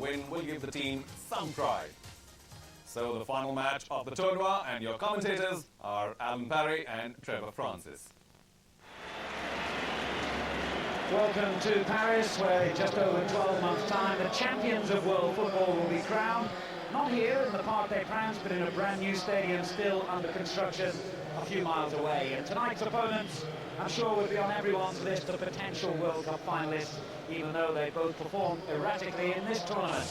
win will give the team some pride. So the final match of the tournoi, and your commentators are Alan Parry and Trevor Francis. Welcome to Paris, where in just over 12 months' time the champions of world football will be crowned. Not here in the Parc des Princes, but in a brand new stadium still under construction a few miles away. And tonight's opponents, I'm sure, will be on everyone's list of potential World Cup finalists, even though they both performed erratically in this tournament.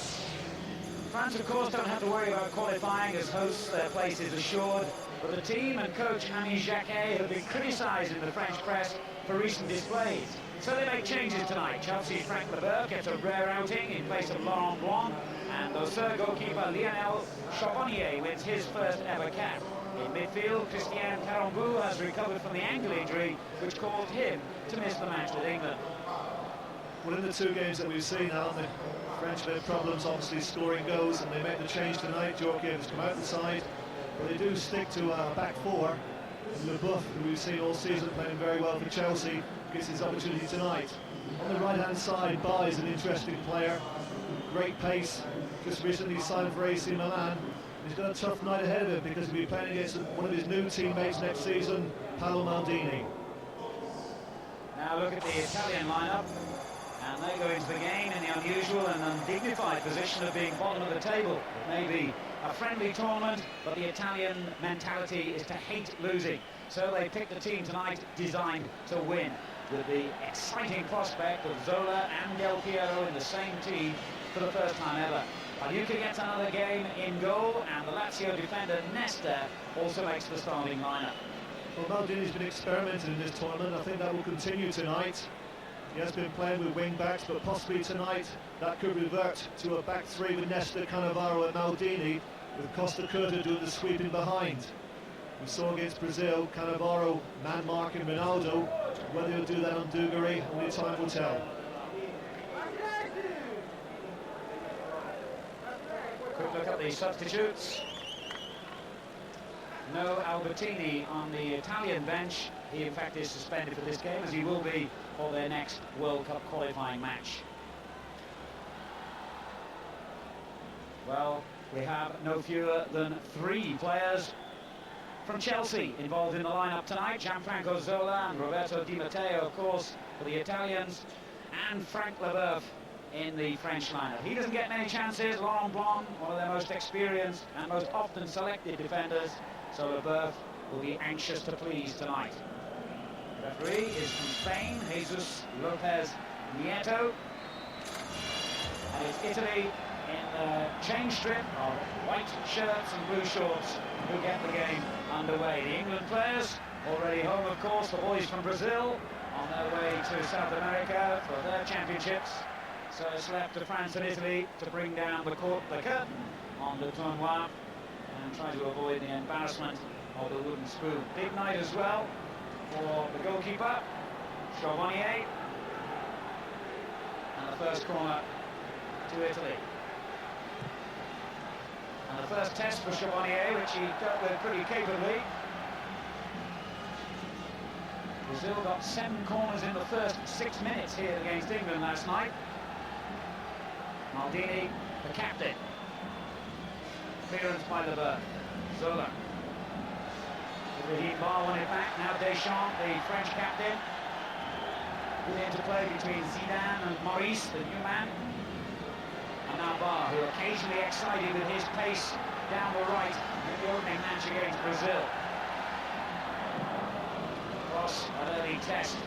France, of course, don't have to worry about qualifying as hosts. Their place is assured. But the team and coach Ami Jacquet have been criticised in the French press for recent displays. So they make changes tonight. Chelsea's Frank Leboeuf gets a rare outing in place of Laurent Blanc, and Auxerre goalkeeper Lionel Charbonnier wins his first ever cap. In midfield, Karembeu has recovered from the ankle injury, which caused him to miss the match with England. Well, in the two games that we've seen, Alan, the French have had problems obviously scoring goals, and they make the change tonight. Djorkaeff has come out the side, but they do stick to a back four. And Leboeuf, who we've seen all season playing very well for Chelsea, gets his opportunity tonight. On the right-hand side, Ba is an interesting player, great pace, just recently signed for AC Milan. He's got a tough night ahead of him because he'll be playing against one of his new teammates next season, Paolo Maldini. Now look at the Italian lineup, and they go into the game in the unusual and undignified position of being bottom of the table. It may be a friendly tournament, but the Italian mentality is to hate losing. So they pick the team tonight designed to win, with the exciting prospect of Zola and Del Piero in the same team for the first time ever. Pagliuca gets another game in goal, and the Lazio defender Nesta also makes the starting lineup. Well, Maldini's been experimenting in this tournament. I think that will continue tonight. He has been playing with wing-backs, but possibly tonight that could revert to a back three with Nesta, Cannavaro and Maldini, with Costacurta doing the sweeping behind. We saw against Brazil, Cannavaro man-marking Ronaldo. Whether he'll do that on Dugarry, only time will tell. Quick look at the substitutes. No Albertini on the Italian bench. He in fact is suspended for this game, as he will be for their next World Cup qualifying match. Well, we have no fewer than 3 players from Chelsea involved in the lineup tonight. Gianfranco Zola and Roberto Di Matteo, of course, for the Italians, and Frank Leboeuf in the French lineup. He doesn't get many chances. Laurent Blanc, one of their most experienced and most often selected defenders, so Leboeuf will be anxious to please tonight. The referee is from Spain, Jesus Lopez Nieto, and it's Italy in the change strip of white shirts and blue shorts who get the game underway. The England players already home, of course, the boys from Brazil on their way to South America for their championships. So it's left to France and Italy to bring down the curtain on the tournoi and try to avoid the embarrassment of the wooden spoon. Big night as well for the goalkeeper, Charbonnier, and the first corner to Italy. And the first test for Charbonnier, which he dealt with pretty capably. Brazil got 7 corners in the first 6 minutes here against England last night. Maldini, the captain. Clearance by Leboeuf. Zola. Raheem Bar won it back. Now Deschamps, the French captain. Good interplay between Zidane and Maurice, the new man. And now Bar, who occasionally excited with his pace down the right in the opening match against Brazil. Cross, an early test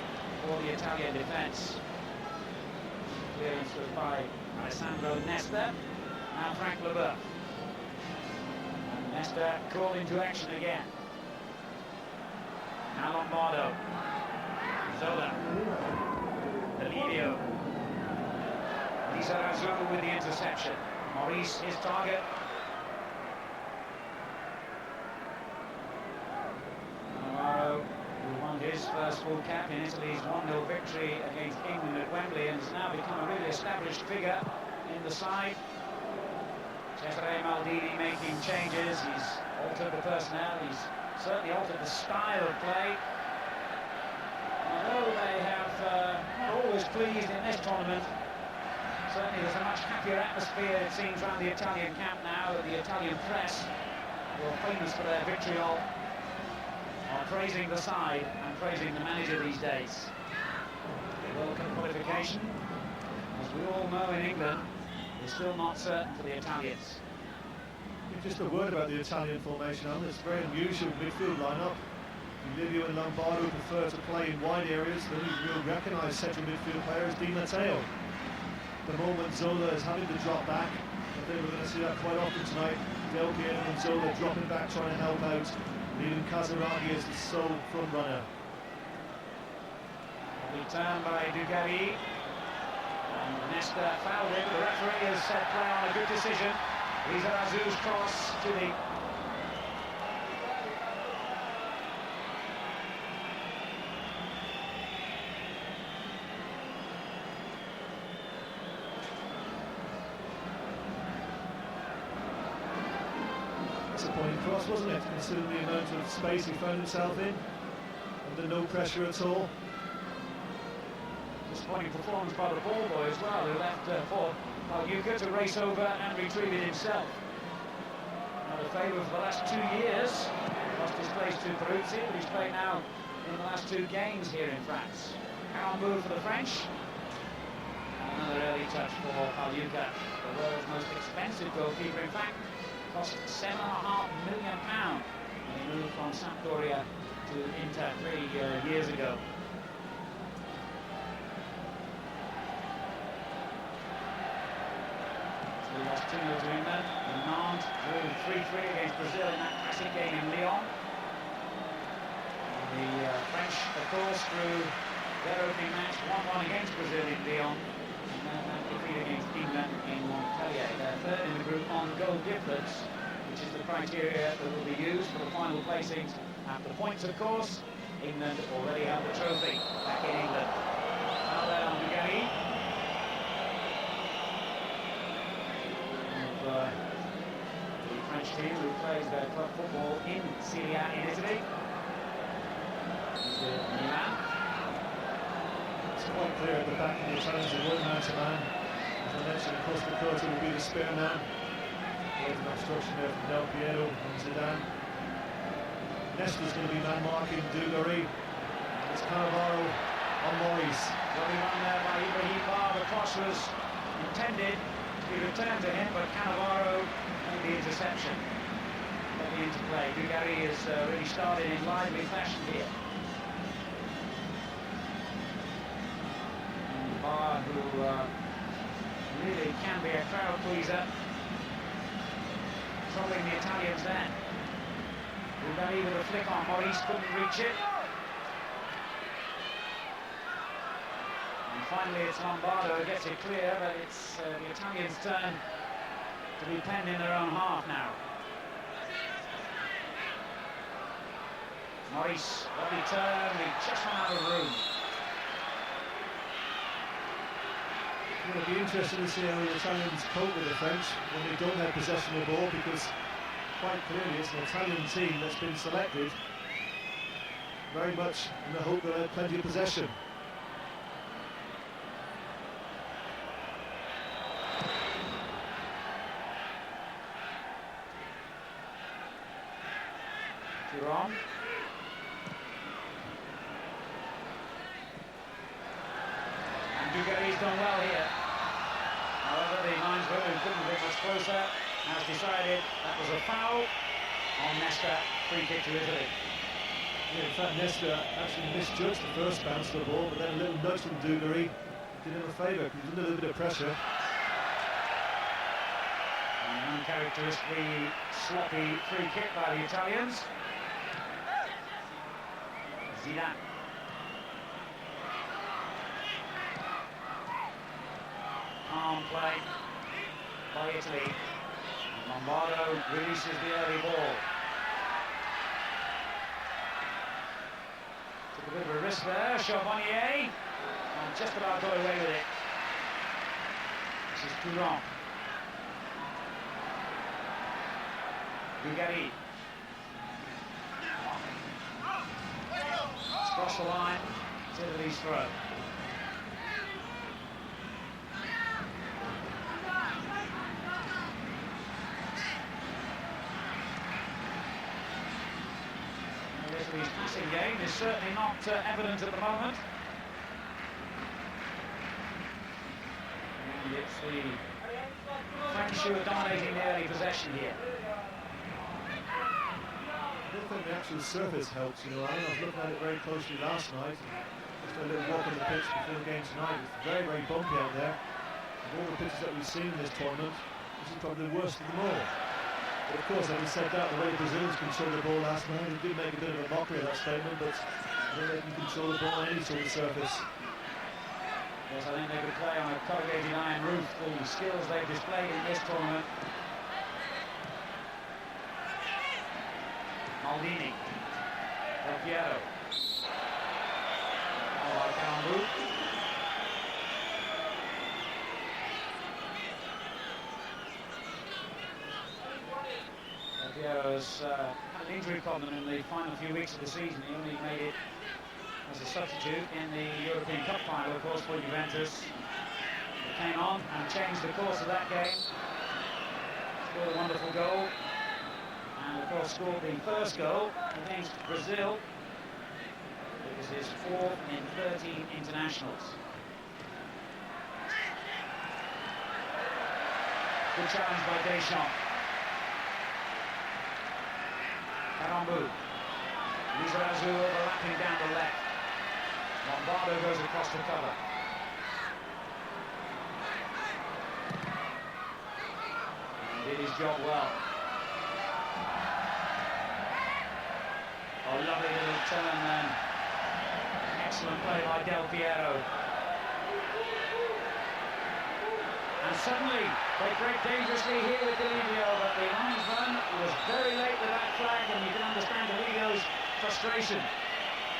for the Italian defence. Clearance was by Alessandro Nesta. Now Frank Leboeuf. And Nesta called into action again. Now Lombardo. Zola. Livio. Lizarazu with the interception. Maurice, his target. Cannavaro, who won his first full cap in Italy's 1-0 victory against England at Wembley, and has now become a really established figure in the side. Cesare Maldini making changes. He's altered the personnel. He's certainly altered the style of play. Although they have not always pleased in this tournament, Certainly there's a much happier atmosphere, it seems, around the Italian camp now. The Italian press, who are famous for their vitriol, are praising the side and praising the manager these days. The World Cup qualification, as we all know in England, is still not certain for the Italians. Just a word about the Italian formation, Alan. It's a very unusual midfield lineup. Livio and Lombardo prefer to play in wide areas. The only real recognised central midfield player is Di Matteo. The moment Zola is having to drop back, I think we're going to see that quite often tonight. Djorkaeff and Zola dropping back, trying to help out, leaving Casiraghi as the sole front runner. Return by Dugarry. And Nesta fouled him. The referee has said play on a good decision. Lizarazu's cross to the... Disappointing cross, wasn't it? Considering the amount of space he found himself in, under no pressure at all. Disappointing performance by the ball boy as well, who left for Pagliuca to race over and retrieve it himself. Not a favour for the last 2 years. Lost his place to Torrisi, but he's played now in the last 2 games here in France. Karembeu for the French. Another early touch for Pagliuca, the world's most expensive goalkeeper. In fact, cost £7.5 million when he moved from Sampdoria to Inter 3 years ago. We lost 2-0 to England. Nantes drew 3-3 against Brazil in that classic game in Lyon. And the French, of course, drew their opening match 1-1 against Brazil in Lyon. And then that defeat against England in Montpellier. They're third in the group on goal difference, which is the criteria that will be used for the final placings. After points, of course, England already have the trophy back in England. Now there on Dugarry. The French team who plays their club football in Serie A in Italy. Milan. It's quite clear at the back of the Italians are one man to man. As I mentioned, Costacurta will be the spare man. There's an obstruction there from Piero and Zidane. Nesta's going to be man marking Dugarry. It's Cannavaro on Maurice. Lovely run there by Ibrahim Bar. The cross was intended to be returned to him, but Cannavaro made the interception. Got the interplay. Dugarry has really started in lively fashion here. And Bar, who really can be a crowd pleaser, troubling the Italians then. Dugarry with a flick on Maurice, couldn't reach it. And finally it's Lombardo who gets it clear, but it's the Italians' turn to be penned in their own half now. Maurice, lovely turn, he just went out of room. It'll be interesting to see how the Italians cope with the French when they don't have possession of the ball, because quite clearly it's an Italian team that's been selected very much in the hope that they have plenty of possession. Thuram. And Dugarry's done well here. However, the linesman, who couldn't get much closer, has decided that was a foul on Nesta. Free kick to Italy. Yeah, in fact, Nesta actually misjudged the first bounce of the ball, but then a little nudge from Dugarry did him a favour, because he was under a little bit of pressure. An uncharacteristically sloppy free kick by the Italians. Zidane. Arm play by Italy. Lombardo releases the early ball. Took a bit of a risk there, Charbonnier, and just about got away with it. This is Thuram. Dugarry. It's crossed the line, it's Italy's throw. of his passing game is certainly not evident at the moment. And it's the French who are dominating the early possession here. I don't think the actual surface helps, you know. I was looking at it very closely last night. Just a little walk on the pitch before the game tonight. It's very, very bumpy out there. Of all the pitches that we've seen in this tournament, this is probably the worst of them all. But of course, having said that, the way the Brazilians controlled the ball last night, they did make a bit of a mockery of that statement, but they can control the ball on any sort of surface. Yes, I think they could play on a corrugated iron roof, the skills they've displayed in this tournament. Maldini, Piero, Karembeu. Piero's had an injury problem in the final few weeks of the season. He only made it as a substitute in the European Cup final, of course, for Juventus. He came on and changed the course of that game. Scored a wonderful goal. And of course scored the first goal against Brazil. It was his 4th in 13 internationals. Good challenge by Deschamps. Karembeu. Lizarazu overlapping down the left. Lombardo goes across the cover. And did his job well. Oh, lovely little turn then. Excellent play by Del Piero. And suddenly they break dangerously here with Livio, but the linesman was very late with that flag, and you can understand Livio's frustration.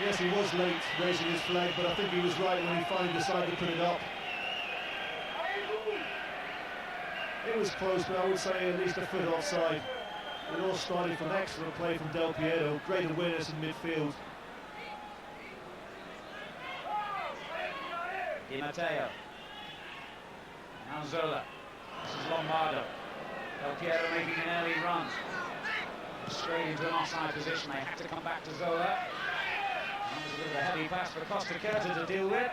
Yes, he was late raising his flag, but I think he was right when he finally decided to put it up. It was close, but I would say at least a foot offside. It all started from excellent play from Del Piero, great awareness in midfield. Matteo. Now Zola. This is Lombardo. Del Piero making an early run. Straight into an offside position. They had to come back to Zola. That was a bit of a heavy pass for Costacurta to deal with.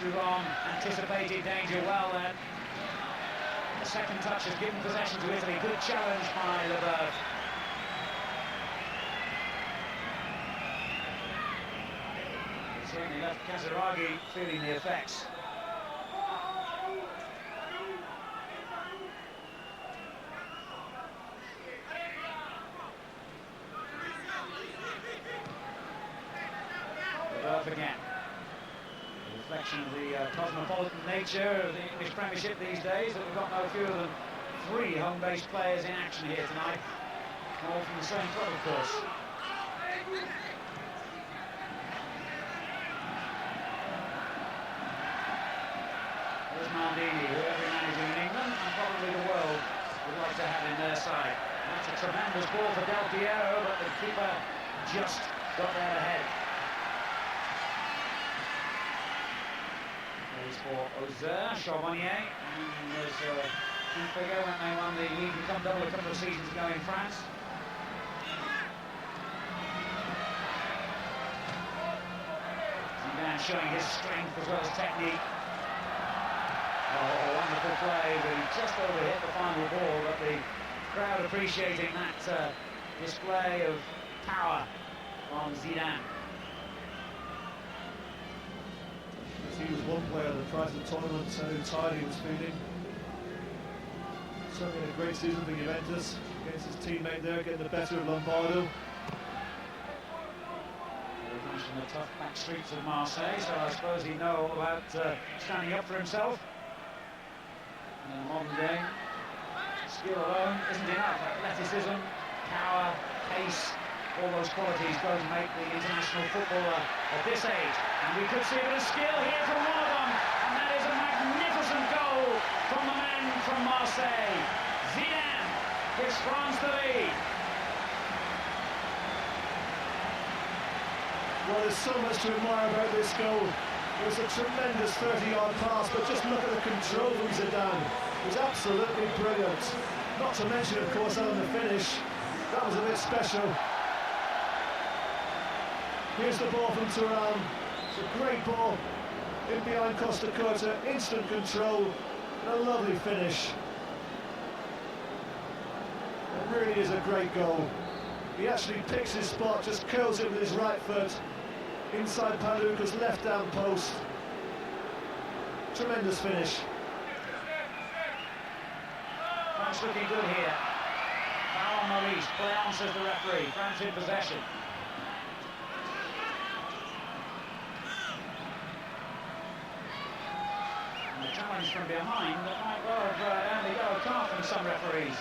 Thuram anticipated danger well then. The second touch has given possession to Italy. Good challenge by Leboeuf. It certainly left Casiraghi feeling the effects. Leboeuf again. Reflection of the cosmopolitan nature of the English Premiership these days, that we've got no fewer than 3 home-based players in action here tonight, all from the same club, of course. There's Maldini, who every manager in England and probably the world would like to have in their side. That's a tremendous ball for Del Piero, but the keeper just got there ahead. For Charbonnier, and there's a key figure when they won the League and Cup double a couple of seasons ago in France. Zidane showing his strength as well as technique. Oh, wonderful play, but he just overhit the final ball, but the crowd appreciating that display of power from Zidane. He was one player that prior to the tournament said how tired he was feeling. Certainly a great season for Juventus against his teammate there, getting the better of Lombardo. He mentioned the tough back streets of Marseille, so I suppose he knows about standing up for himself. In the modern game, skill alone isn't enough. Athleticism, power, pace, all those qualities go to make the international footballer of this age. And we could see a bit of skill here from one of them. And that is a magnificent goal from the man from Marseille. Zidane gives France the lead. Well, there's so much to admire about this goal. It was a tremendous 30-yard pass, but just look at the control from Zidane. It was absolutely brilliant. Not to mention, of course, on the finish. That was a bit special. Here's the ball from Thuram. It's a great ball in behind Costacurta. Instant control and a lovely finish. It really is a great goal. He actually picks his spot, just curls it with his right foot inside Pagliuca's left down post. Tremendous finish. France looking good here. Foul on Maurice. Play on, says the referee. France in possession. And the challenge from behind that might well have earned a yellow card from some referees.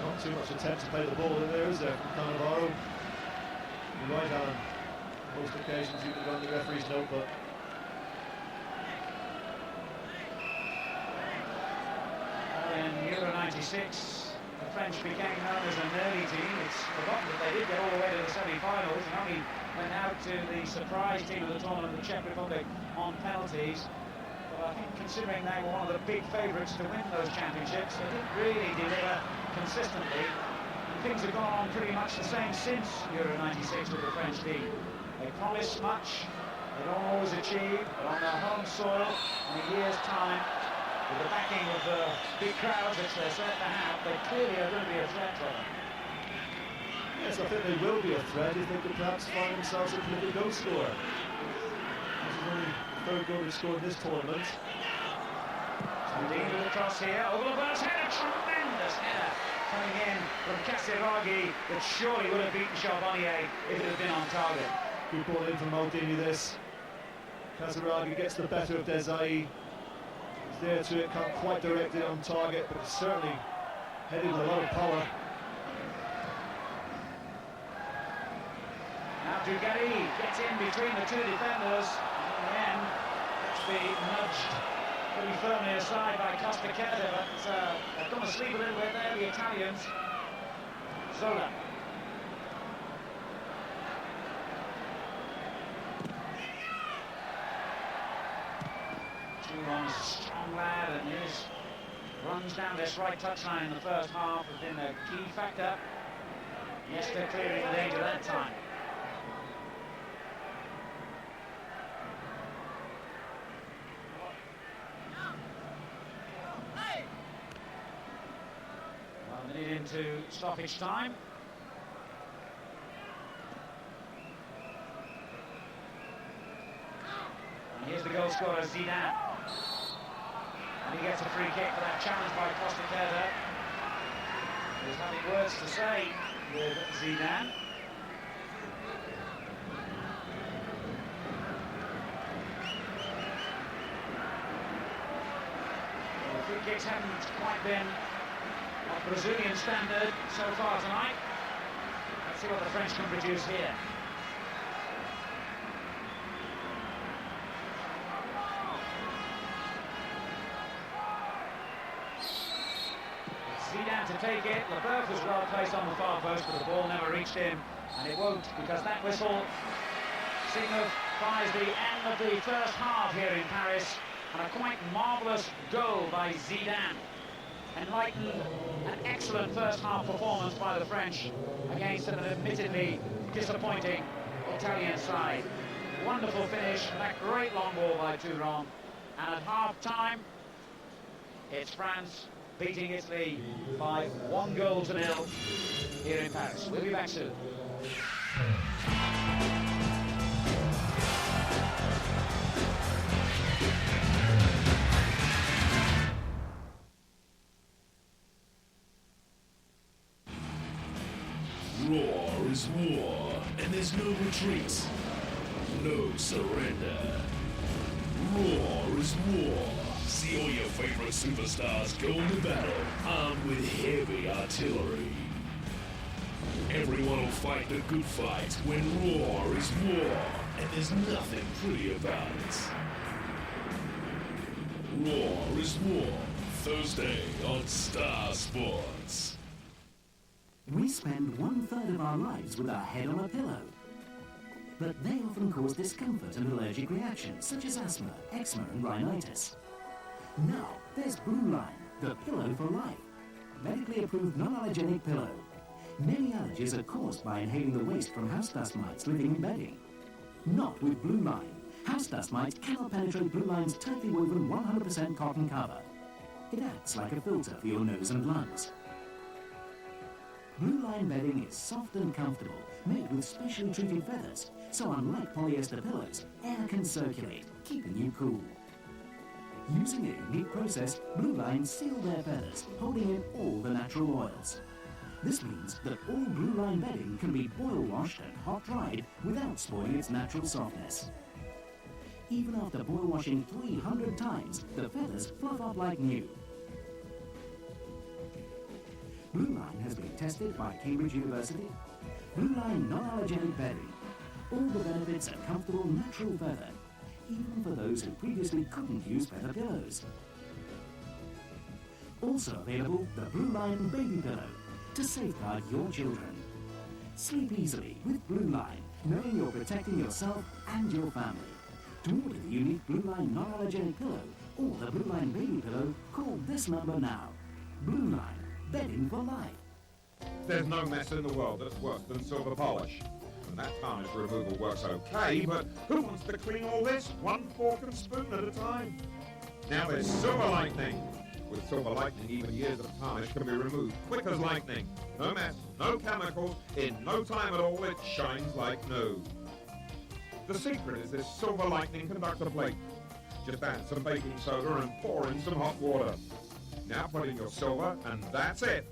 Not too much attempt to play the ball in there, is there, from Cannavaro? The right hand. Most occasions you can run the referee's notebook. In Euro 96, the French became known as an early team. It's forgotten that they did get all the way to the semi-finals and only went out to the surprise team of the tournament, the Czech Republic, on penalties. But I think considering they were one of the big favourites to win those championships, they didn't really deliver consistently. And things have gone on pretty much the same since Euro 96 with the French team. They promise much, they don't always achieve, but on their home soil in a year's time, with the backing of the big crowds, which they're certain to have, they clearly are going to be a threat to them. Yes, I think they will be a threat if they could perhaps find themselves a pretty good goal scorer. This is only the third goal they've scored in this tournament. Maldini with the cross here. Lopez had a tremendous header coming in from Casiraghi that surely would have beaten Charbonnier if it had been on target. Good ball in from Maldini, this. Casiraghi gets the better of Desailly. He's there to it, can't quite direct it on target, but it's certainly headed with a lot of power. Now Dugarry gets in between the two defenders, and in the end, it's been nudged pretty firmly aside by Costacurta, but they've gone asleep a little bit there, the Italians. Zola. Thuram's a strong lad, and his runs down this right touchline in the first half have been a key factor. Nesta clearing the danger that time. Into stoppage time. And here's the goal scorer, Zidane. And he gets a free kick for that challenge by Costacurta. He's having words to say with Zidane. Well, the free kicks haven't quite been of Brazilian standard so far tonight. Let's see what the French can produce here. Zidane to take it. Leboeuf was well placed on the far post, but the ball never reached him, and it won't, because that whistle signifies the end of the first half here in Paris, and a quite marvellous goal by Zidane. Enlightened an excellent first half performance by the French against an admittedly disappointing Italian side. Wonderful finish, that great long ball by Thuram, and at half time it's France beating Italy by 1-0 here in Paris. We'll be back soon. War is war, and there's no retreat, no surrender. War is war. See all your favorite superstars go into battle, armed with heavy artillery. Everyone will fight the good fight when war is war, and there's nothing pretty about it. War is war, Thursday on Star Sports. We spend 1/3 of our lives with our head on a pillow. But they often cause discomfort and allergic reactions such as asthma, eczema and rhinitis. Now there's Blue Line, the pillow for life. Medically approved non-allergenic pillow. Many allergies are caused by inhaling the waste from house dust mites living in bedding. Not with Blue Line. House dust mites cannot penetrate Blue Line's tightly woven 100% cotton cover. It acts like a filter for your nose and lungs. Blue Line bedding is soft and comfortable, made with specially treated feathers, so unlike polyester pillows, air can circulate, keeping you cool. Using a unique process, Blue Line seal their feathers, holding in all the natural oils. This means that all Blue Line bedding can be boil washed and hot dried without spoiling its natural softness. Even after boil washing 300 times, the feathers fluff up like new. Blue Line has been tested by Cambridge University. Blue Line non-allergenic bedding. All the benefits of comfortable natural feather, even for those who previously couldn't use feather pillows. Also available, the Blue Line baby pillow to safeguard your children. Sleep easily with Blue Line, knowing you're protecting yourself and your family. To order the unique Blue Line non-allergenic pillow or the Blue Line baby pillow, call this number now. Blue Line, bedding for life. There's no mess in the world that's worse than silver polish. And that tarnish removal works okay, but who wants to clean all this one fork and spoon at a time? Now there's Silver Lightning. With Silver Lightning, even years of tarnish can be removed quick as lightning. No mess, no chemicals, in no time at all it shines like new. The secret is this Silver Lightning conductor plate. Just add some baking soda and pour in some hot water. Now put in your silver and that's it.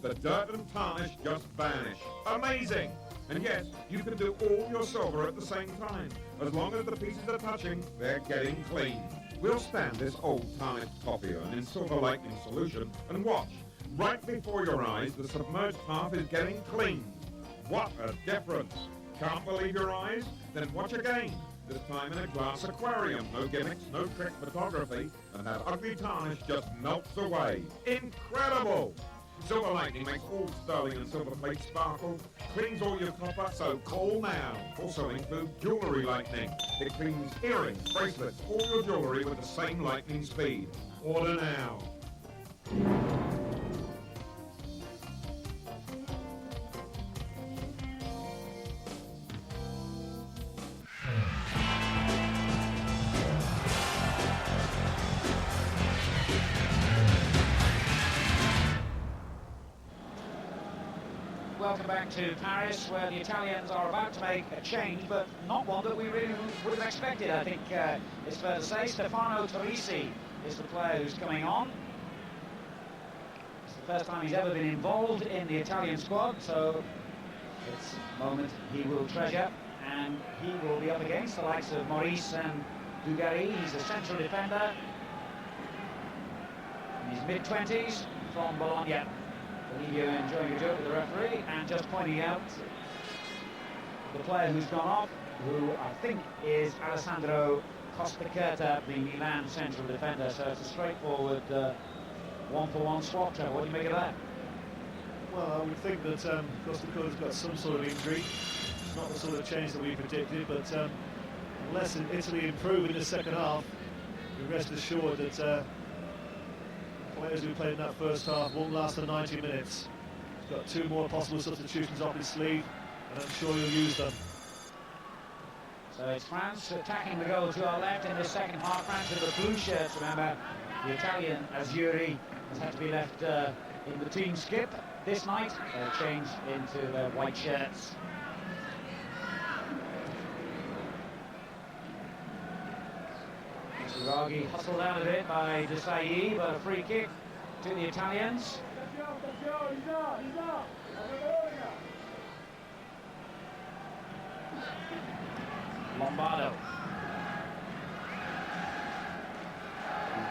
The dirt and tarnish just vanish. Amazing! And yes, you can do all your silver at the same time. As long as the pieces are touching, they're getting clean. We'll stand this old tarnished coffee urn in Silver Lightning solution and watch. Right before your eyes, the submerged half is getting cleaned. What a difference! Can't believe your eyes? Then watch again. This time in a glass aquarium. No gimmicks, no trick photography, and that ugly tarnish just melts away. Incredible! Silver Lightning makes all sterling and silver plates sparkle, cleans all your copper, so call now. Also include Jewellery Lightning. It cleans earrings, bracelets, all your jewellery with the same lightning speed. Order now. Welcome back to Paris, where the Italians are about to make a change, but not one that we really would have expected. I think it's fair to say Stefano Torrisi is the player who's coming on. It's the first time he's ever been involved in the Italian squad, so it's a moment he will treasure, and he will be up against the likes of Maurice and Dugarry. He's a central defender in his mid-20s from Bologna. Livio enjoying a joke with the referee and just pointing out the player who's gone off, who I think is Alessandro Costacurta, the Milan central defender. So it's a straightforward one-for-one swap. Trevor, what do you make of that? Well, I would think that Costacurta's got some sort of injury. It's not the sort of change that we predicted, but unless Italy improve in the second half, you rest assured that players who played in that first half won't last the 90 minutes. He's got two more possible substitutions up his sleeve, and I'm sure he'll use them. So it's France attacking the goal to our left in the second half. France in the blue shirts, remember. The Italian Azzurri has had to be left in the team skip this night. Changed into their white shirts. Casiraghi hustled out of it by Desailly, but a free kick to the Italians. Lombardo.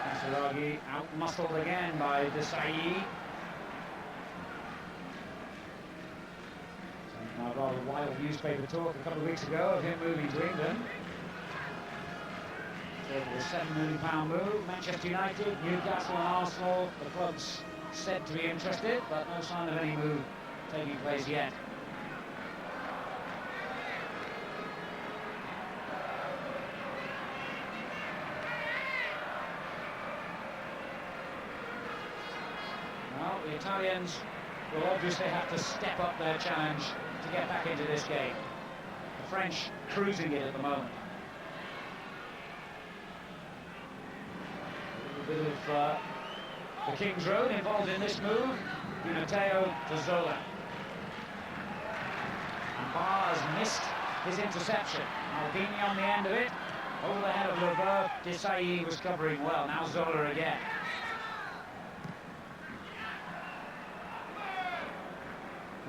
Casiraghi out-muscled again by Desailly. Some rather wild newspaper talk a couple of weeks ago of him moving to England. The £7 million move. Manchester United, Newcastle and Arsenal, the clubs said to be interested, but no sign of any move taking place yet. Well, the Italians will obviously have to step up their challenge to get back into this game. The French cruising it at the moment. A little bit of the King's Road involved in this move. Matteo to Zola. And Barr has missed his interception. Maldini on the end of it. Over the head of Leboeuf. Desailly was covering well. Now Zola again.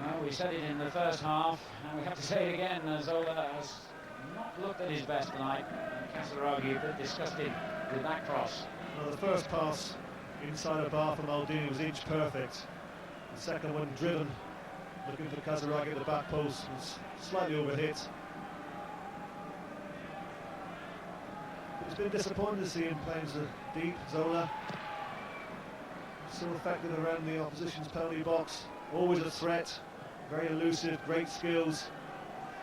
Well, we said it in the first half, and we have to say it again. Zola has not looked at his best tonight. Casiraghi a bit disgusted with that cross. Well, the first pass inside the bar for Maldini was inch perfect. The second one driven, looking for Casiraghi at the back post, was slightly overhit. It's been disappointing to see him playing so deep, Zola. So effective around the opposition's penalty box, always a threat, very elusive, great skills.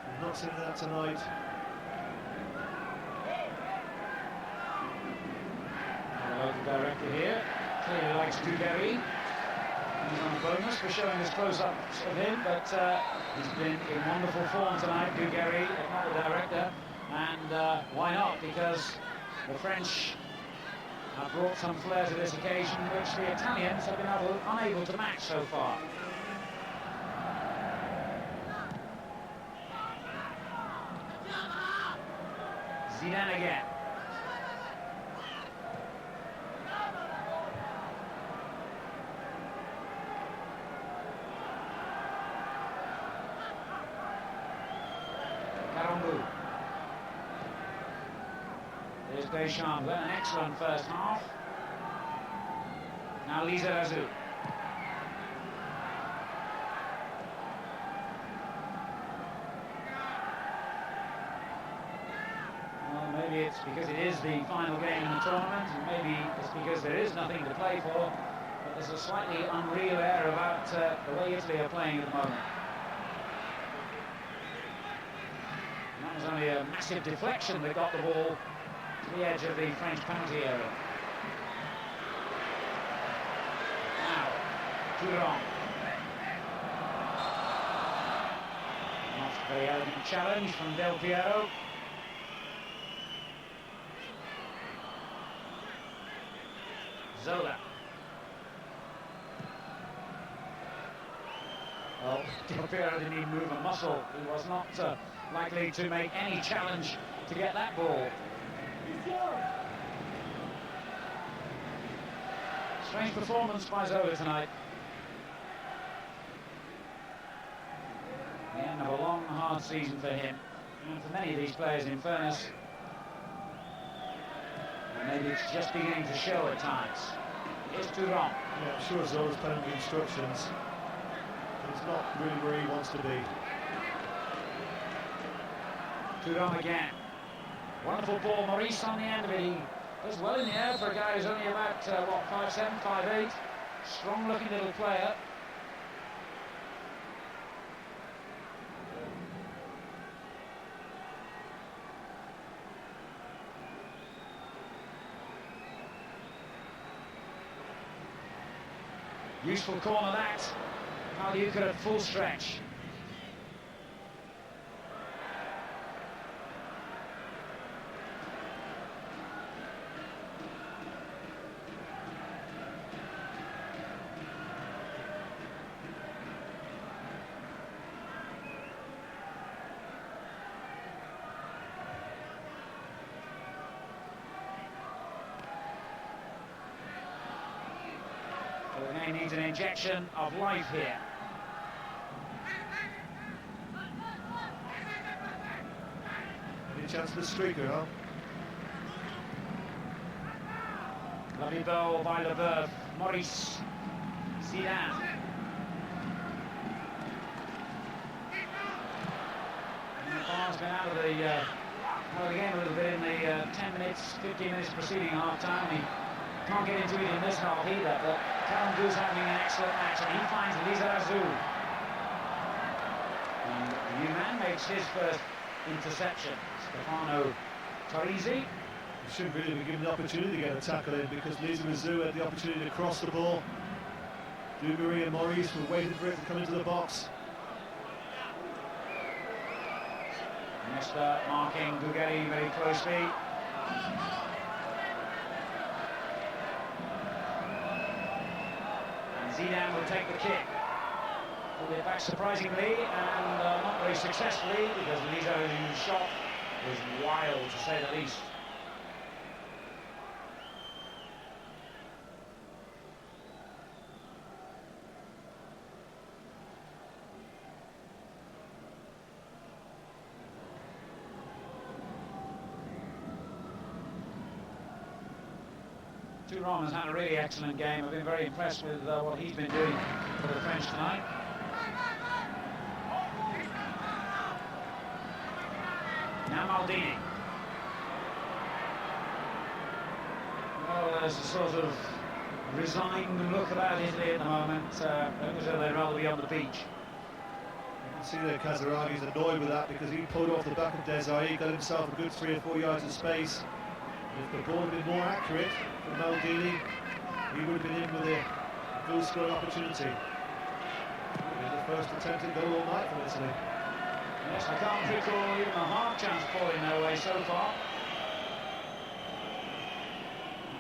We've not seen that tonight. The director here clearly likes Dugarry. He's on a bonus for showing us close-ups of him, but he's been in wonderful form tonight, Dugarry, if not the director. And why not? Because the French have brought some flair to this occasion, which the Italians have been unable to match so far. Zidane again. Karembeu. There's Deschamps, an excellent first half. Now Lizarazu. Well, maybe it's because it is the final game in the tournament, and maybe it's because there is nothing to play for, but there's a slightly unreal air about the way Italy are playing at the moment. And that was only a massive deflection that got the ball to the edge of the French penalty area. Now, Thuram. Not a very elegant challenge from Piero. Zola. Well, Piero didn't even move a muscle. He was not likely to make any challenge to get that ball. Strange performance by Zola tonight. The end of a long, hard season for him, and for many of these players, in fairness. And maybe it's just beginning to show at times. Here's Thuram. Yeah, I'm sure Zola's playing the instructions. But he's not really where he wants to be. Thuram again. Wonderful ball, Maurice on the end of it. He does well in the air for a guy who's only about, 5'7", 5'8". Strong-looking little player. Useful corner that. Pagliuca at full stretch. The game needs an injection of life here. Any chance for the streaker, huh? Lovely ball by Leboeuf. Maurice. Zidane. And the ball's been out of the game a little bit in the 10 minutes, 15 minutes preceding half-time. He can't get into it in this half either, but Karembeu's having an excellent match, and he finds Lizarazu. And the new man makes his first interception. Stefano Torrisi. He shouldn't really be given the opportunity to get a tackle in, because Lizarazu had the opportunity to cross the ball. Dugarry and Maurice were waiting for it to come into the box. Nesta marking Dugarry very closely. And Zidane will take the kick. Pulled it back surprisingly and not very successfully, because Lizaru's shot was wild, to say the least. Thuram has had a really excellent game. I've been very impressed with what he's been doing for the French tonight. Now Maldini. Well, there's a sort of resigned look about Italy at the moment. Looks as though they'd rather be on the beach. You can see that Casiraghi's annoyed with that, because he pulled off the back of Desailly, got himself a good 3 or 4 yards of space. If the ball had been more accurate from Maldini, he would have been in with a goal scoring opportunity. It was the first attempted goal all night from Italy. Yes, I can't recall even a half chance falling their way so far.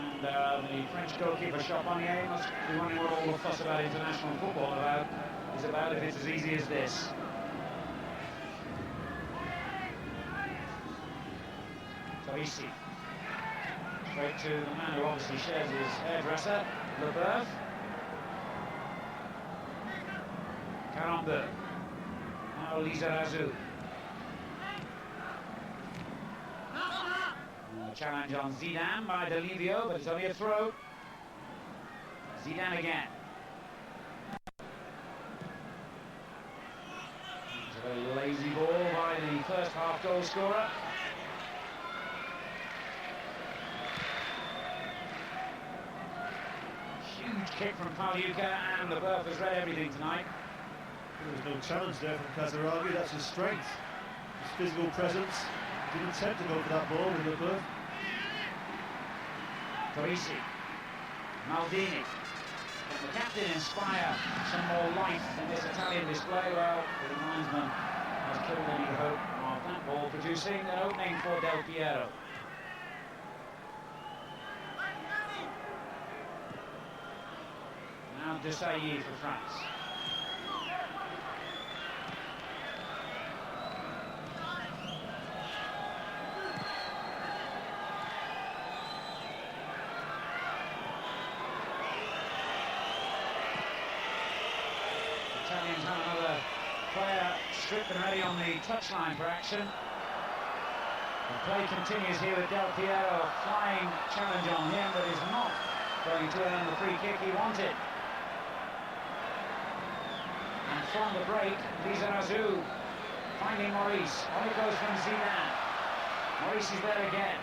And the French goalkeeper Charbonnier must be wondering what all the fuss about international football is about if it's as easy as this. Torrisi. Straight to the man who obviously shares his hairdresser, Leboeuf. Karembeu. Now Lizarazu. Challenge on Zidane by Livio, but it's only a throw. Zidane again. It's a very lazy ball by the first half goal scorer. Huge kick from Pagliuca, and Leboeuf has read everything tonight. There was no challenge there from Casiraghi. That's his strength, his physical presence. Didn't attempt to go for that ball with Leboeuf. Torrisi, Maldini. Can the captain inspire some more life in this Italian display? Well, the linesman has killed any hope of that ball, producing an opening for Del Piero. Now Desailly for France. Italians have another player stripped and ready on the touchline for action. The play continues here with Del Piero, a flying challenge on him, but is not going to earn the free kick he wanted. And from the break, Lizarazu finding Maurice. On it goes from Zidane. Maurice is there again.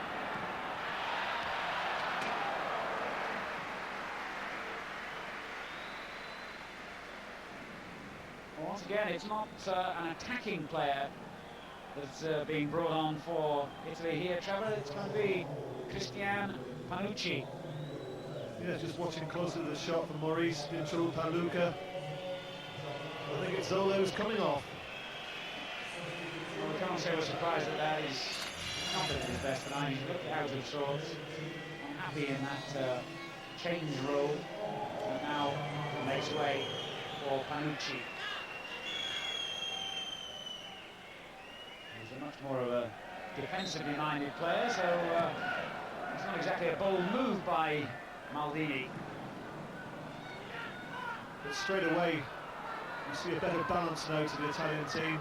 Once again, it's not an attacking player that's being brought on for Italy here, Trevor. It's going to be Christian Panucci. Yeah, just watching closely the shot from Maurice, in trouble with Pagliuca. I think it's Zola who's coming off. Well, we can't say we're surprised that that is not at his best tonight. He's looked out of sorts. Unhappy in that change role, but now makes way for Panucci. He's a much more of a defensively minded player, so it's not exactly a bold move by Maldini. But straight away, you see a better balance now to the Italian team.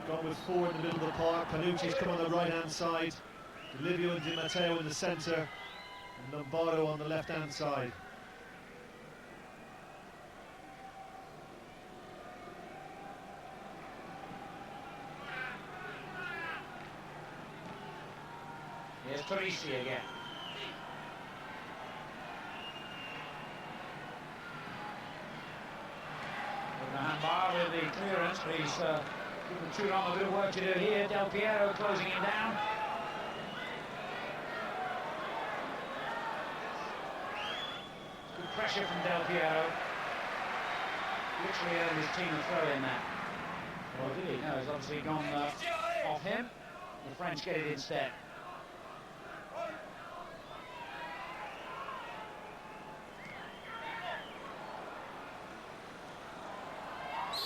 Gone with four in the middle of the park. Panucci's come on the right-hand side. Livio and Matteo in the centre. And Lombardo on the left-hand side. Here's Torrisi again. With the handbar with the clearance, but he's given Thuram a bit of work to do here. Del Piero closing him down. Good pressure from Del Piero. Literally earned his team a throw in there. Well, did he? No, he's obviously gone off him. The French get it instead.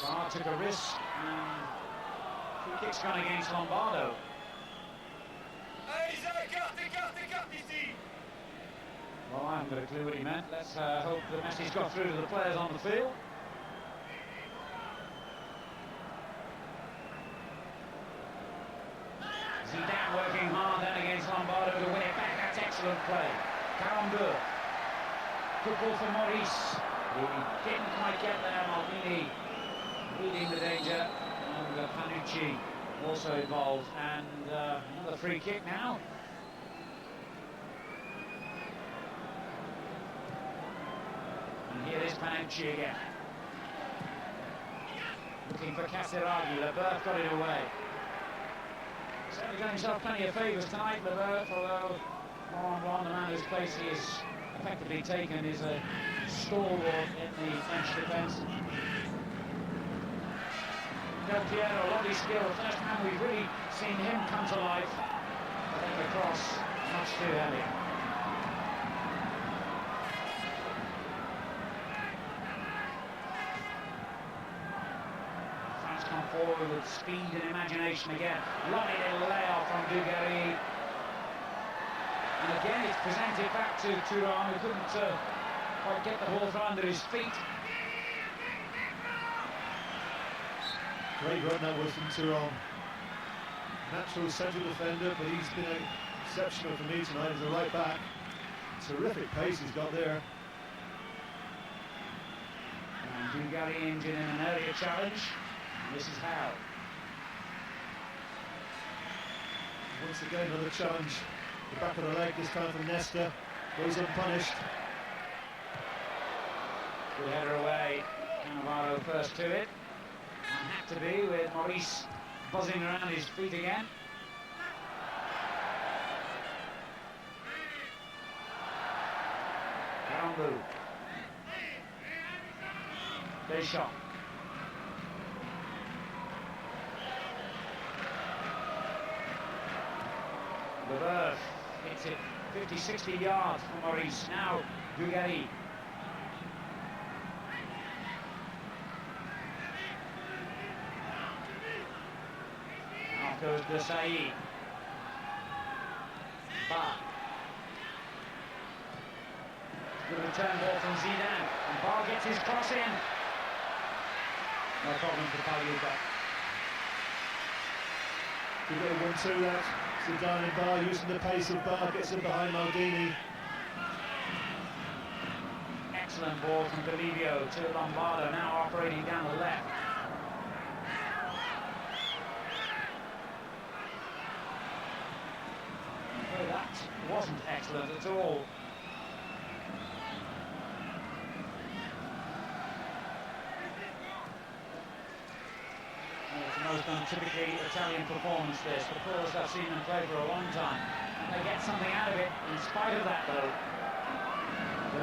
Barr took a risk, and free kick's gone against Lombardo. Well, I haven't got a clue what he meant. Let's hope the message got through to the players on the field. Zidane working hard then against Lombardo to win it back. That's excellent play. Karembeu. Good ball for Maurice. He didn't quite get there. Maldini leading the danger. And Panucci also involved. And another free kick now. And here is Panucci again. Looking for Casiraghi. Leboeuf got it away. Certainly done himself plenty of favours tonight, Leboeuf, although one, the man whose place he is effectively taken is a stalwart in the French defence. Del Piero, lovely skill. First time we've really seen him come to life. But then the cross, much too heavy. France come forward with speed and imagination again. Lovely little layoff from Dugarry. And again, it's presented back to Thuram, who couldn't quite get the ball from under his feet. Great run that was from Thuram. Natural central defender, but he's been exceptional for me tonight as a right back. Terrific pace he's got there. And Dugarry injured in an earlier challenge. And this is how. Once again, another challenge. The back of the leg, this time from Nesta. Goes unpunished. Good header away. Cannavaro first to it. And had to be with Maurice buzzing around his feet again. Karembeu. Deschamps. Leboeuf hits it 50-60 yards from Maurice. Now Dugarry. Off goes Desailly. Barr. Good return ball from Zidane. And Barr gets his cross in. No problem for Pagliuca. Good little 1-2 that. Zidane and Barr using the pace of Barr, gets him behind Maldini. Excellent ball from Livio to Lombardo, now operating down the left. Oh, that wasn't excellent at all. It's the most untypically Italian performance this, the poorest I've seen them play for a long time. And they get something out of it in spite of that though.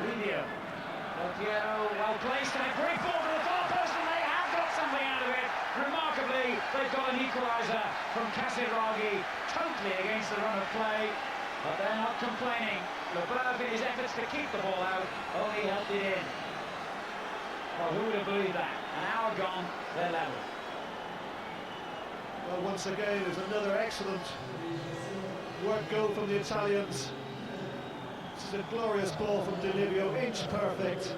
Livio. Del Piero, well placed, and a great ball to the far post, and they have got something out of it. Remarkably, they've got an equaliser from Casiraghi, totally against the run of play, but they're not complaining. Leboeuf, in his efforts to keep the ball out, only helped it in. Well, who would have believed that? An hour gone, they're level. Well, once again, there's another excellent work goal from the Italians. This is a glorious ball from Livio, inch perfect.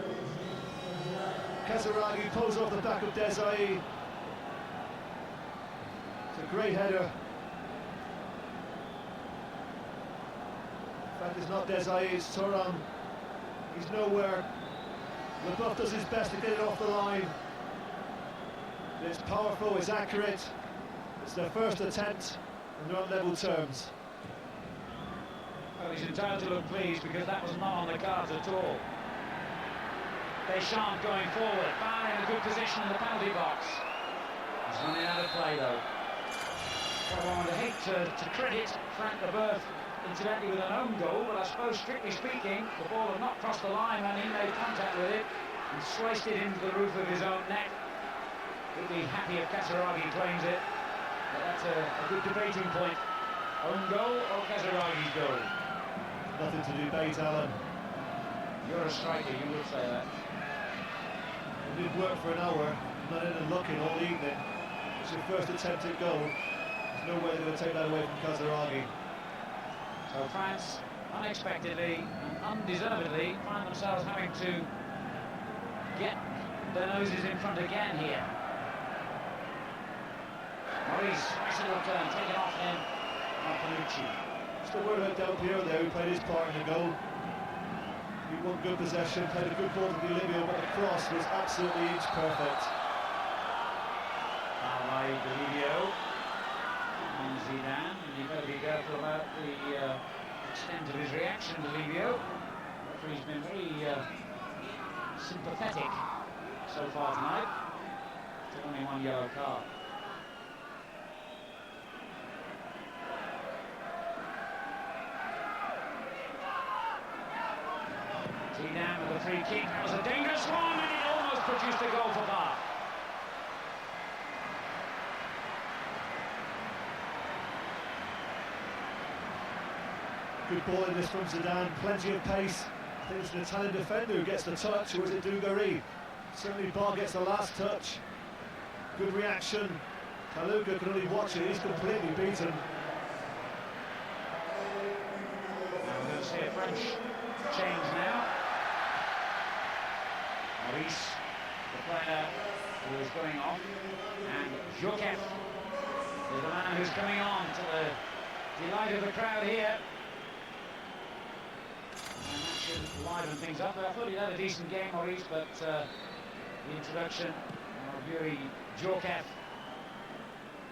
Casiraghi pulls off the back of Desailly. It's a great header. In fact, it's not Desailly, it's Thuram. He's nowhere. Leboeuf does his best to get it off the line. It's powerful, it's accurate. It's their first attempt, and they're on level terms. Well, he's entitled to look pleased because that was not on the cards at all. Deschamps going forward, Barr in a good position in the penalty box. He's running out of play though. Well, I would hate to credit Frank Leboeuf incidentally with an own goal, but I suppose strictly speaking the ball had not crossed the line when he made contact with it and sliced it into the roof of his own net. He'll be happy if Casiraghi claims it, but that's a good debating point. Own goal or Casiraghi's goal? Nothing to debate, Alan. You're a striker, you would say that. It did work for an hour, not in and looking all evening. It's your first attempted goal. There's no way they're going to take that away from Casiraghi. So France, unexpectedly and undeservedly, find themselves having to get their noses in front again here. Maurice, nice little turn, taken off him by Panucci. Just a word about Del Piero there, who played his part in the goal. He won good possession, played a good ball to Livio, but the cross was absolutely inch perfect. By Livio and Zidane, and you better be careful about the extent of his reaction to Livio. The referee's been very sympathetic so far tonight. Took only one yellow card. Zidane with a free kick. That was a dangerous one, and it almost produced a goal for Bar. Good ball in this from Zidane, plenty of pace. I think it's an Italian defender who gets the touch, or is it Dugarry? Certainly Bar gets the last touch. Good reaction. Pagliuca can only watch it, he's completely beaten. Now we're going to see a French change now. Maurice, the player who is going off, and Djorkaeff is the man who's coming on, to the delight of the crowd here. And that should liven things up. I thought he had a decent game, Maurice, but the introduction of Vieri, Djorkaeff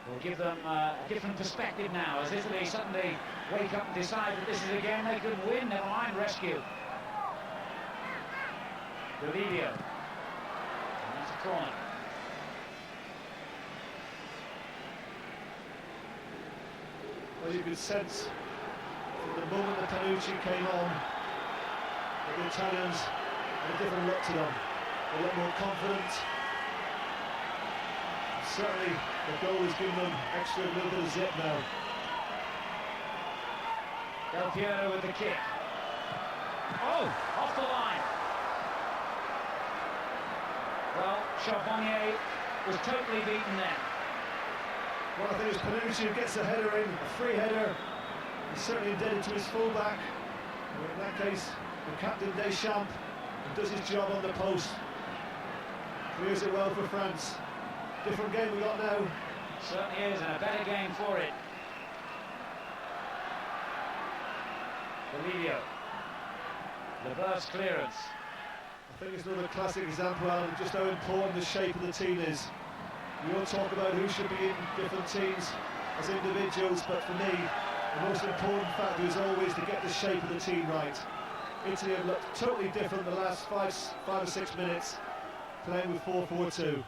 will give them a different perspective now, as Italy suddenly wake up and decide that this is a game they could win, never mind rescue. Livio. That's a corner. Well, you could sense from the moment that Panucci came on that the Italians had a different look to them. A lot more confident. Certainly the goal has given them extra little bit of zip now. Del Piero with the kick. Oh, off the line. Well, Charbonnier was totally beaten then. Well, I think it's Panucci who gets the header in, a free header. He's certainly indebted to his fullback. But in that case, the captain Deschamps, who does his job on the post. Clears it well for France. Different game we got now. Certainly is, and a better game for it. Livio. Leboeuf's clearance. I think it's another classic example, Alan, of just how important the shape of the team is. We all talk about who should be in different teams as individuals, but for me, the most important factor is always to get the shape of the team right. Italy have looked totally different the last five or 6 minutes, playing with 4-4-2.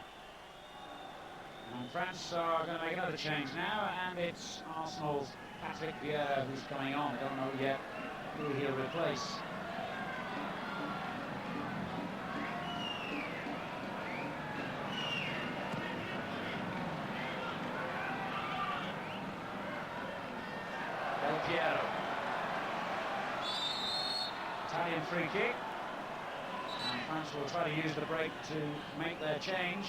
And France are going to make another change now, and it's Arsenal's Patrick Vieira who's coming on. I don't know yet who he'll replace. Del Piero. Italian free kick. And France will try to use the break to make their change.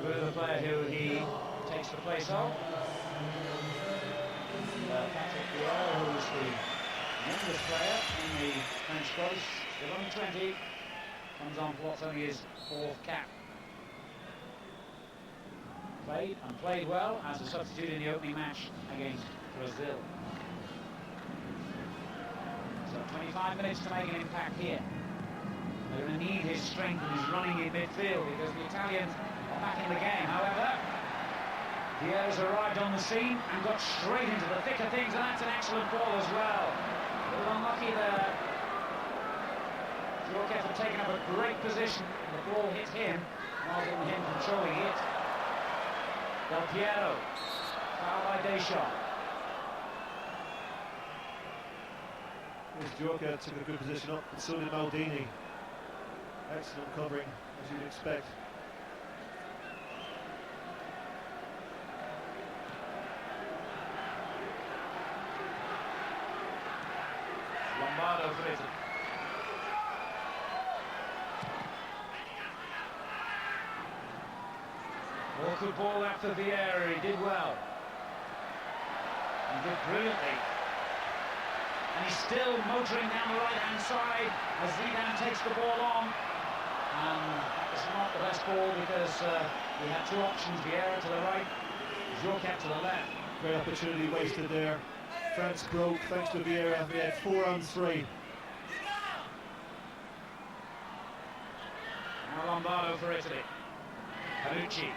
Good of the player who he takes the place of. Patrick Piero, who's the youngest player in the French squad, still only 20, comes on for what's only his 4th cap. Played and played well as a substitute in the opening match against Brazil. So 25 minutes to make an impact here. They're going to need his strength and his running in midfield because the Italians are back in the game. However, Viera's arrived on the scene and got straight into the thick of things, and that's an excellent ball as well. little unlucky there. Djorkaeff had taken up a great position. The ball hit him rather than him controlling it. Del Piero, foul by Deschamps. Djorkaeff took a good position up, but so did Maldini. Excellent covering, as you'd expect. Lombardo for it. Awkward ball after Vieri, he did well. He did brilliantly. And he's still motoring down the right-hand side as Zidane takes the ball on. And that was not the best ball because we had two options, Vieira to the right, Djorkaeff to the left. Great opportunity wasted there. France broke thanks to Vieira. We had 4 on 3. Now Lombardo for Italy. Panucci.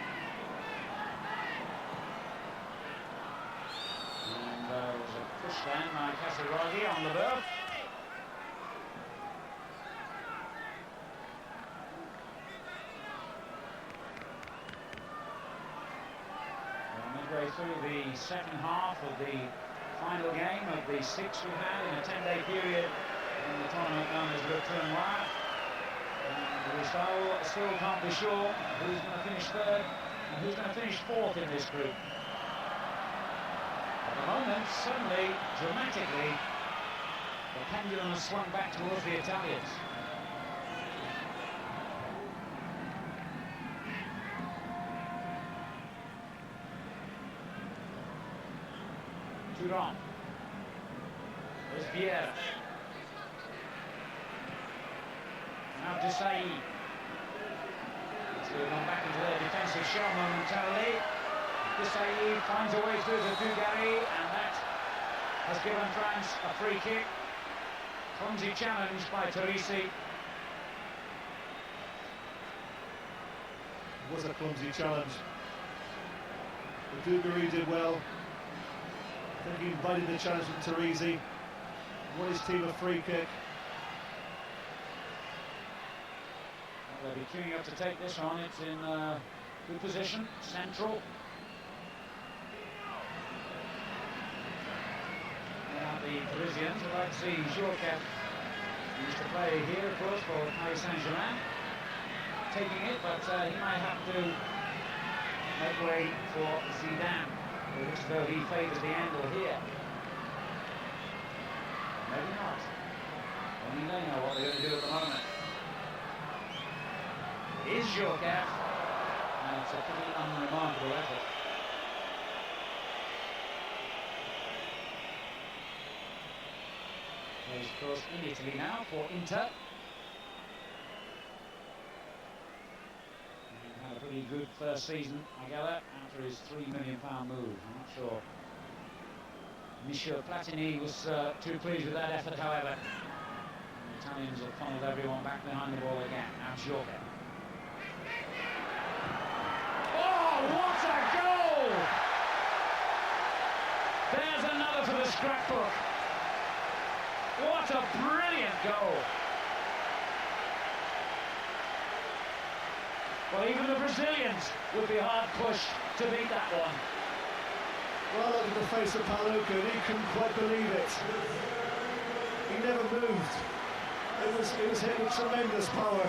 And there was a push then by Casiraghi on Leboeuf. Midway through the second half of the final game of the 6 we had in a 10-day period in the tournament known as Le Tournoi. And we still can't be sure who's going to finish third and who's going to finish fourth in this group. At the moment, suddenly, dramatically, the pendulum has swung back towards the Italians. Thuram. There's Vieira. Now Desailly. They've gone back into their defensive shell momentarily. Desailly finds a way through to Dugarry, and that has given France a free kick. Clumsy challenge by Torrisi. It was a clumsy challenge. But Dugarry did well. I think he invited the challenge from Torrisi. Won his team a free kick. Well, they'll be queuing up to take this on. It's in good position, central. Now the Parisians would like to see Djorkaeff, who used to play here, of course, for Paris Saint-Germain, taking it, but he might have to make way for Zidane. It looks as though he favours the angle here. Maybe not. Only they know what they're going to do at the moment. It is Djorkaeff, and it's a pretty unremarkable effort. He's, of course, in Italy now for Inter. Had a pretty good first season, I gather, after his £3 million move. I'm not sure Michel Platini was too pleased with that effort, however. The Italians have funneled everyone back behind the ball again. Now Djorkaeff. Oh, what a goal! There's another for the scrapbook. What a brilliant goal! Well, even the Brazilians would be hard pushed to beat that one. Well, look at the face of Pagliuca, and he couldn't quite believe it. He never moved. It was hit with tremendous power.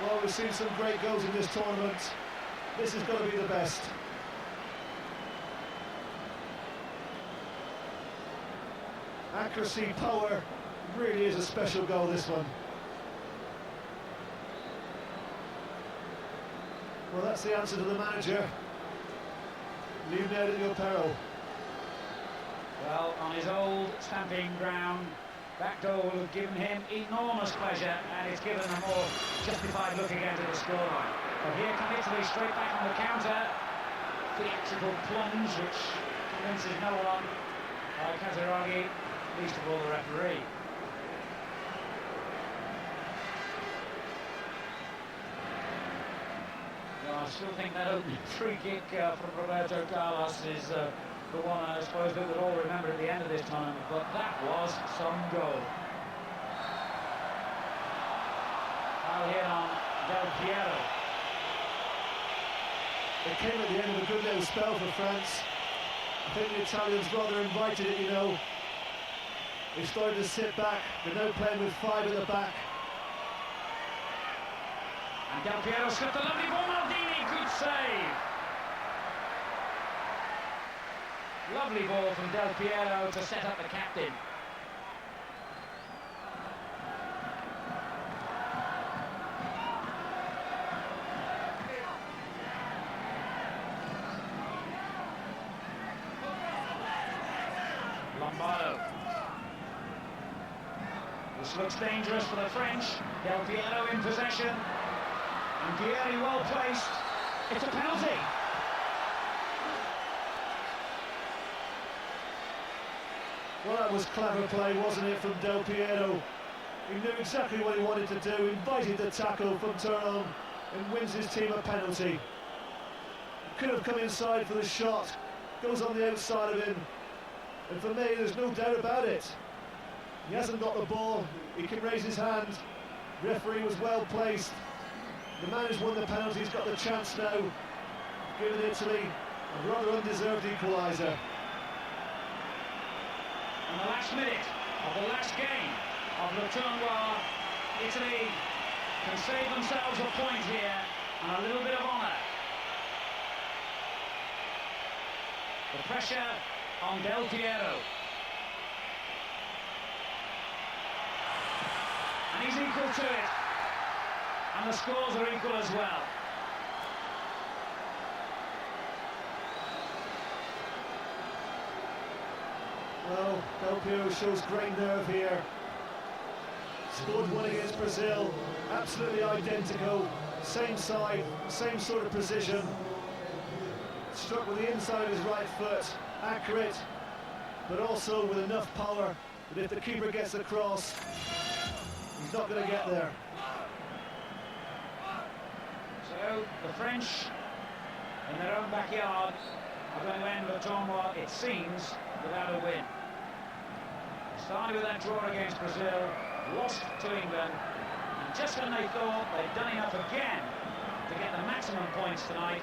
Well, we've seen some great goals in this tournament. This is going to be the best. Accuracy, power, really is a special goal, this one. Well, that's the answer to the manager. Leave me out at your peril. Well, on his old stamping ground, that goal will have given him enormous pleasure, and it's given a more justified look again to the scoreline. But here come Italy straight back on the counter. Theatrical plunge, which convinces no one by Casiraghi, least of all the referee. I still think that opening free kick from Roberto Carlos is the one I suppose that we'll all remember at the end of this tournament, but that was some goal. Foul here on Del Piero. It came at the end of a good little spell for France. I think the Italians rather invited it, you know. They started to sit back. They're now playing with 5 at the back. And Del Piero slipped a lovely ball. Maldini, good save. Lovely ball from Del Piero to set up the captain. Lombardo. This looks dangerous for the French. Del Piero in possession. And Vieri well placed. It's a penalty. Well, that was clever play, wasn't it, from Del Piero? He knew exactly what he wanted to do, invited the tackle from Thuram and wins his team a penalty. Could have come inside for the shot, goes on the outside of him, and for me there's no doubt about it. He hasn't got the ball, he can raise his hand, referee was well placed. The man who's won the penalty has got the chance now, giving Italy a rather undeserved equaliser. In the last minute of the last game of Le Tournoi, Italy can save themselves a point here and a little bit of honour. The pressure on Del Piero. And he's equal to it. And the scores are equal as well. Well, Del Piero shows great nerve here. Scored one against Brazil, absolutely identical, same side, same sort of position. Struck with the inside of his right foot, accurate, but also with enough power that if the keeper gets across, he's not going to get there. So the French, in their own backyard, are going to end Le Tournoi, it seems, without a win. Started with that draw against Brazil, lost to England, and just when they thought they'd done enough again to get the maximum points tonight,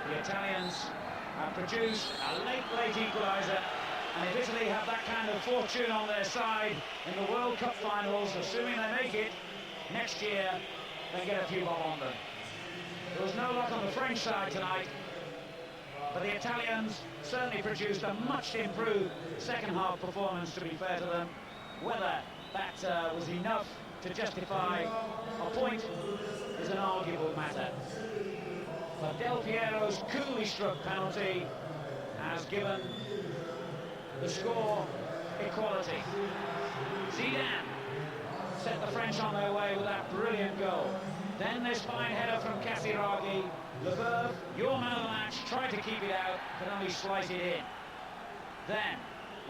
the Italians have produced a late equaliser, and if Italy have that kind of fortune on their side in the World Cup finals, assuming they make it next year, they get a few bob on them. There was no luck on the French side tonight, but the Italians certainly produced a much improved second half performance, to be fair to them. Whether that was enough to justify a point is an arguable matter. But Del Piero's coolly struck penalty has given the score equality. Zidane set the French on their way with that brilliant goal. Then this fine header from Casiraghi. Leboeuf, your man of the match, tried to keep it out, but only slice it in. Then,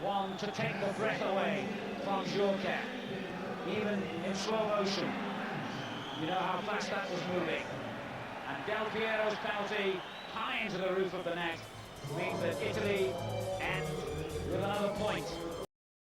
one to take the breath away from Djorkaeff. Even in slow motion, you know how fast that was moving. And Del Piero's penalty, high into the roof of the net, means that Italy end with another point.